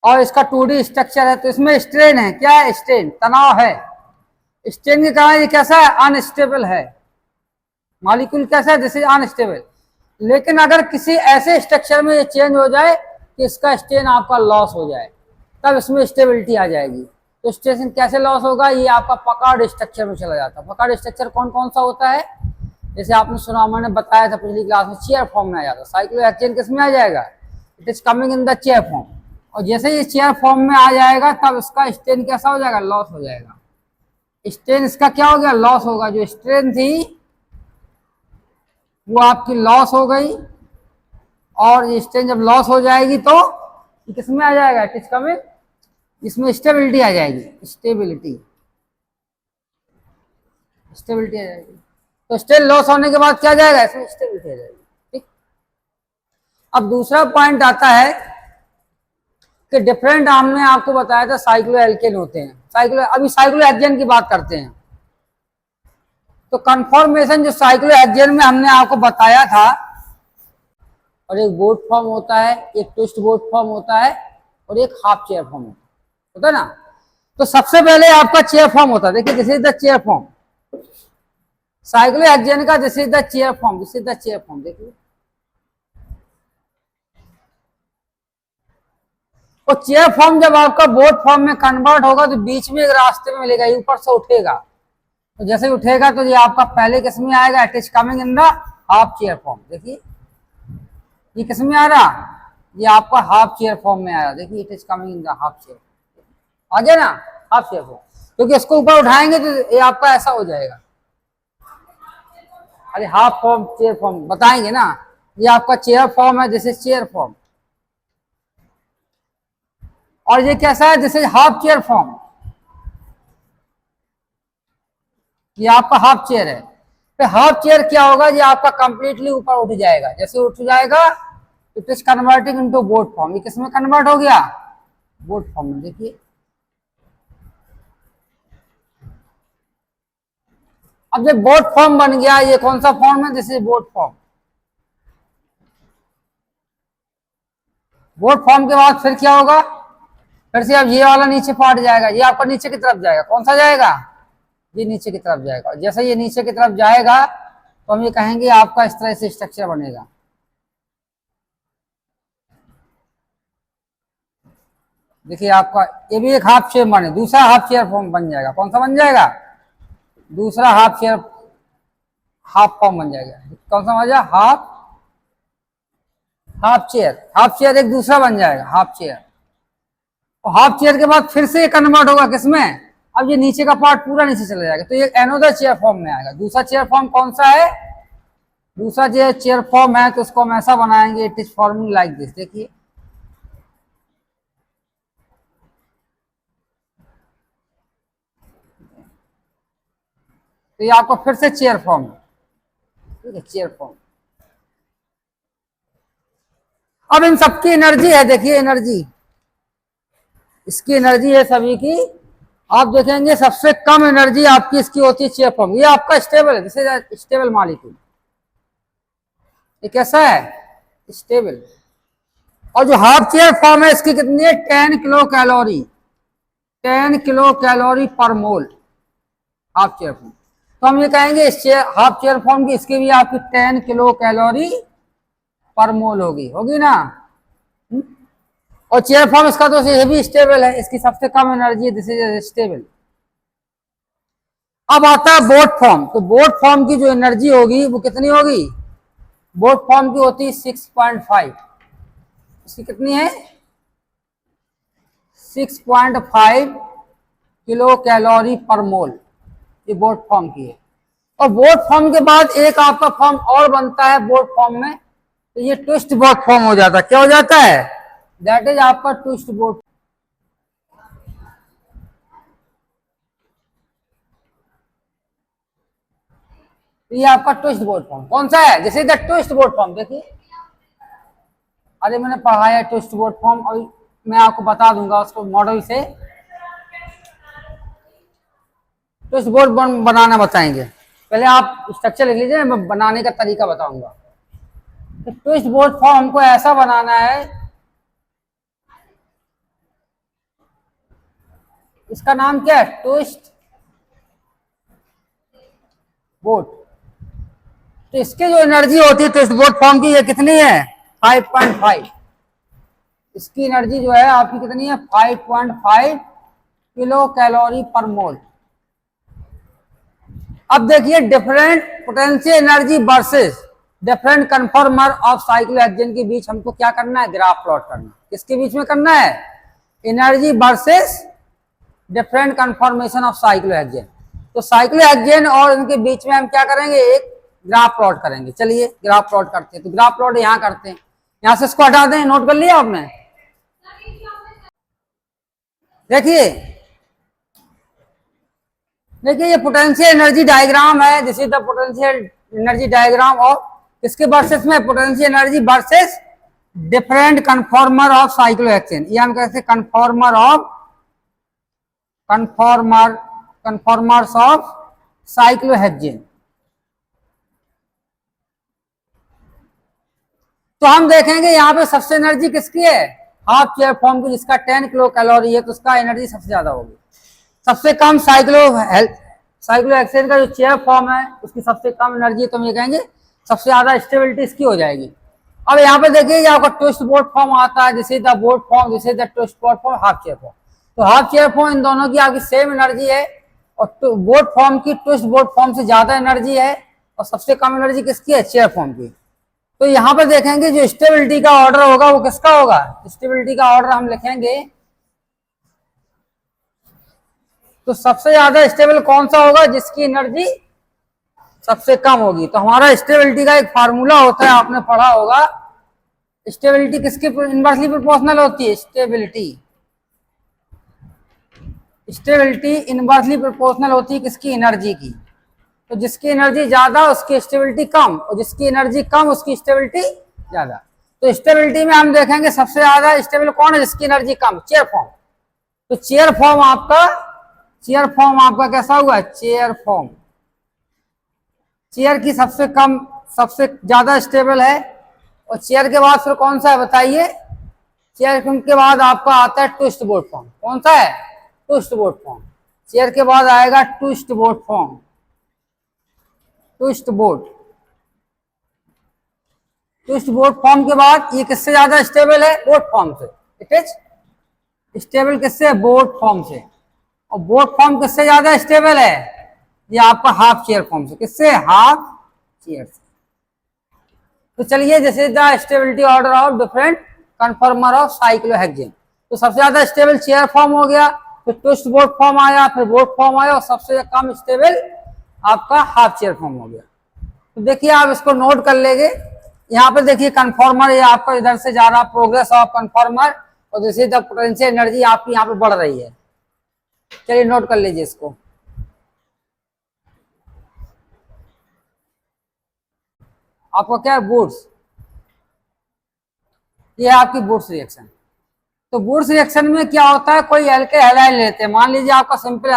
और इसका 2D structure है, तो इसमें स्ट्रेन है। क्या है? स्ट्रेन, तनाव है। स्ट्रेन के कारण ये कैसा है? अनस्टेबल है। मॉलिक्यूल कैसा है? This is unstable. लेकिन अगर किसी ऐसे स्ट्रक्चर में ये चेंज हो जाए कि इसका स्ट्रेन आपका लॉस हो जाए, तब इसमें स्टेबिलिटी आ जाएगी। तो स्ट्रेन कैसे लॉस होगा? ये आपका पकड़ स्ट्रक्चर में चला जाता है। पकड़ स्ट्रक्चर कौन कौन सा होता है? जैसे आपने सुना, मैंने बताया था पिछली क्लास में, चेयर फॉर्म में आ जाता है। साइक्लोहेक्सेन किस में आ जाएगा? It is coming in the chair form. और जैसे ये चेयर फॉर्म में आ जाएगा तब इसका स्ट्रेन कैसा हो जाएगा? लॉस हो जाएगा। स्ट्रेन इसका क्या हो गया? लॉस होगा। जो स्ट्रेन थी वो आपकी लॉस हो गई, और ये स्ट्रेन जब लॉस हो जाएगी तो किस में आ जाएगा? इट इज कमिंग, इसमें स्टेबिलिटी आ जाएगी। स्टेबिलिटी आ जाएगी। तो स्ट्रेन लॉस होने के बाद क्या आ जाएगा? इसमें स्टेबिलिटी आ जाएगी। ठीक। अब दूसरा पॉइंट आता है कि डिफरेंट, हमने आपको बताया था साइक्लोएल्केन होते हैं। अभी साइक्लोहेक्सेन की बात करते हैं। तो कन्फॉर्मेशन जो साइक्लोहेक्सेन में हमने आपको बताया था, और एक बोट फॉर्म होता है, एक ट्विस्ट बोट फॉर्म होता है, और एक हाफ चेयर फॉर्म होता है ना। तो सबसे पहले आपका चेयर फॉर्म होता है। देखिए, this is the chair form. Cyclohexane का this is the chair form. This is the chair form. देखिए, और चेयर फॉर्म जब आपका बोट फॉर्म में कन्वर्ट होगा तो बीच में एक रास्ते में मिलेगा, ऊपर से उठेगा। तो जैसे उठेगा तो ये आपका पहले किस में आएगा? It is coming in the half chair form. देखिए, ये किस में आ रहा? ये आपका हाफ चेयर फॉर्म में आया। देखिए, it is coming in the half chair. आ गया ना? Half chair form. क्योंकि इसको ऊपर उठाएंगे तो ये आपका ऐसा हो जाएगा। अरे हाफ फॉर्म, चेयर फॉर्म बताएंगे ना। ये आपका चेयर फॉर्म है, दिस इज चेयर फॉर्म। और ये कैसा है? This is half chair form. ये आपका हाफ चेयर है। तो हाफ चेयर क्या होगा? ये आपका कंप्लीटली ऊपर उठ जाएगा। जैसे उठ जाएगा it is converting into boat form. ये किसमें कन्वर्ट हो गया? बोट फॉर्म में। देखिए, अब जब बोट फॉर्म बन गया, ये कौन सा फॉर्म है? This is boat form. Boat form के बाद फिर क्या होगा? फिर से अब ये वाला नीचे फाट जाएगा। ये आपका नीचे की तरफ जाएगा। कौन सा जाएगा? ये नीचे की तरफ जाएगा। जैसे ये नीचे की तरफ जाएगा तो हम ये कहेंगे आपका इस तरह से स्ट्रक्चर बनेगा। देखिए, आपका ये भी एक हाफ चेयर बने, दूसरा हाफ चेयर फॉर्म बन जाएगा। कौन सा बन जाएगा? दूसरा हाफ चेयर, हाफ फॉर्म बन जाएगा। कौन सा बन जाएगा? Half chair. हाफ चेयर एक दूसरा बन जाएगा, हाफ चेयर। और हाफ चेयर के बाद फिर से कन्वर्ट होगा किसमें? अब ये नीचे का पार्ट पूरा नीचे चला जाएगा, तो ये एनोदर चेयर फॉर्म में आएगा। दूसरा चेयर फॉर्म कौन सा है? दूसरा जो चेयर फॉर्म है तो उसको हम ऐसा बनाएंगे, it is forming like this. देखिए, तो ये आपको फिर से चेयर फॉर्म है। ठीक है, चेयर फॉर्म। अब इन सबकी एनर्जी है। देखिए, एनर्जी, इसकी एनर्जी है सभी की। आप देखेंगे सबसे कम एनर्जी आपकी इसकी होती है चेयर फॉर्म। ये आपका स्टेबल है, जैसे स्टेबल मॉलिक्यूल। ये कैसा है? स्टेबल। और जो हाफ चेयर फॉर्म है इसकी कितनी है? 10 किलो कैलोरी। 10 किलो कैलोरी पर मोल हाफ चेयर फॉर्म। तो हम ये कहेंगे इस हाफ चेयर फॉर्म की, इसकी भी आपकी 10 किलो कैलोरी पर मोल होगी ना। और चेयर फॉर्म इसका तो ये भी स्टेबल है, इसकी सबसे कम एनर्जी, दिस इज स्टेबल। अब आता है बोट फॉर्म। तो बोट फॉर्म की जो एनर्जी होगी वो कितनी होगी? बोट फॉर्म की होती है 6.5। इसकी कितनी है? 6.5 किलो कैलोरी पर मोल। ये बोट फॉर्म की है। और बोट फॉर्म के बाद एक आपका फॉर्म और बनता है बोट फॉर्म में, तो ये ट्विस्ट बोट फॉर्म हो जाता है। क्या हो जाता है? दैट इज आपका ट्विस्ट बोट। ये आपका ट्विस्ट बोट फॉर्म कौन सा है? जैसे द ट्विस्ट बोट फॉर्म। देखिए, अरे मैंने पढ़ाया ट्विस्ट बोट फॉर्म, और मैं आपको बता दूंगा उसको मॉडल से। ट्विस्ट बोट बनाना बताएंगे। पहले आप स्ट्रक्चर लिख लीजिए, मैं बनाने का तरीका बताऊंगा। तो ट्विस्ट बोट फॉर्म हमको ऐसा बनाना है इसका नाम क्या है? Twist boat. तो इसकी जो एनर्जी होती है ट्विस्ट बोट फॉर्म की, ये कितनी है? 5.5। इसकी एनर्जी जो है आपकी कितनी है? 5.5 किलो कैलोरी पर मोल। अब देखिए different potential energy versus different conformer of cyclohexane के बीच हमको क्या करना है? ग्राफ प्लॉट करना। किसके बीच में करना है? Energy versus different conformation of cyclohexane. तो साइक्लोहेक्सेन और इनके बीच में हम क्या करेंगे? एक ग्राफ प्लॉट करेंगे। चलिए ग्राफ प्लॉट करते हैं। तो ग्राफ प्लॉट यहाँ करते हैं, यहां से इसको हटा दें। नोट कर लिया आपने? देखिए देखिए ये पोटेंशियल एनर्जी डायग्राम है। This is the potential energy diagram of किसके वर्सेस में? Potential energy versus different conformer of cyclohexane. ये हम कहते हैं कन्फॉर्मर्स ऑफ साइक्लोहेक्सेन। तो हम देखेंगे यहाँ पे सबसे एनर्जी किसकी है? हाफ चेयर फॉर्म की, जिसका 10 किलो कैलोरी है, तो उसका एनर्जी सबसे ज्यादा होगी। सबसे कम साइक्लोहेक्सेन का जो चेयर फॉर्म है उसकी सबसे कम एनर्जी, तो हम ये कहेंगे सबसे ज्यादा स्टेबिलिटी इसकी हो जाएगी। अब यहाँ पे देखिए ये आपका ट्विस्ट बोट फॉर्म आता है, जैसे द बोट फॉर्म, जैसे the twist boat form, half chair form. तो हाफ चेयर फॉर्म इन दोनों की आपकी सेम एनर्जी है, और बोट फॉर्म की ट्विस्ट बोट फॉर्म से ज्यादा एनर्जी है, और सबसे कम एनर्जी किसकी है? चेयर फॉर्म की। तो यहाँ पर देखेंगे जो स्टेबिलिटी का ऑर्डर होगा वो किसका होगा? स्टेबिलिटी का ऑर्डर हम लिखेंगे, तो सबसे ज्यादा स्टेबल कौन सा होगा? जिसकी एनर्जी सबसे कम होगी। तो हमारा स्टेबिलिटी का एक फार्मूला होता है, आपने पढ़ा होगा। स्टेबिलिटी किसके इनवर्सली प्रोपोर्शनल होती है? स्टेबिलिटी इनवर्सली प्रोपोर्शनल होती है किसकी? एनर्जी की। तो जिसकी एनर्जी ज्यादा उसकी स्टेबिलिटी कम, और जिसकी एनर्जी कम उसकी स्टेबिलिटी ज्यादा। तो स्टेबिलिटी में हम देखेंगे सबसे ज्यादा स्टेबल कौन है? जिसकी एनर्जी कम, चेयर फॉर्म। तो चेयर फॉर्म आपका कैसा हुआ? Chair form. चेयर की सबसे कम, सबसे ज्यादा स्टेबल है। और चेयर के बाद फिर कौन सा है बताइए? चेयर के बाद आपका आता है ट्विस्ट बोट फॉर्म। कौन सा है? Twist boat form. चेयर के बाद आएगा twist boat form. Twist boat form के बाद ये किससे ज्यादा स्टेबल है? बोट फॉर्म से। इट इज स्टेबल किससे? बोट फॉर्म से। और बोट फॉर्म किससे ज्यादा स्टेबल है? ये आपका हाफ चेयर फॉर्म से। किससे? हाफ चेयर से। तो चलिए जैसे the stability order of different conformer of cyclohexane. तो सबसे ज्यादा स्टेबल चेयर फॉर्म हो गया, फिर ट्विस्ट बोट फॉर्म आया, फिर बोट फॉर्म आया, और सबसे कम स्टेबल आपका हाफ चेयर फॉर्म हो गया। तो देखिए आप इसको नोट कर लेंगे। यहाँ पे देखिए कन्फॉर्मर, ये आपका इधर से जा रहा प्रोग्रेस ऑफ कन्फॉर्मर, और जैसे द पोटेंशियल एनर्जी आपकी यहाँ पे बढ़ रही है। चलिए नोट कर लीजिए इसको। आपका क्या है? बूट्स। ये है आपकी बूट्स रिएक्शन। तो बूट्स रिएक्शन में क्या होता है? कोई एल्के हैलाइड लेते हैं। मान लीजिए आपका सिंपल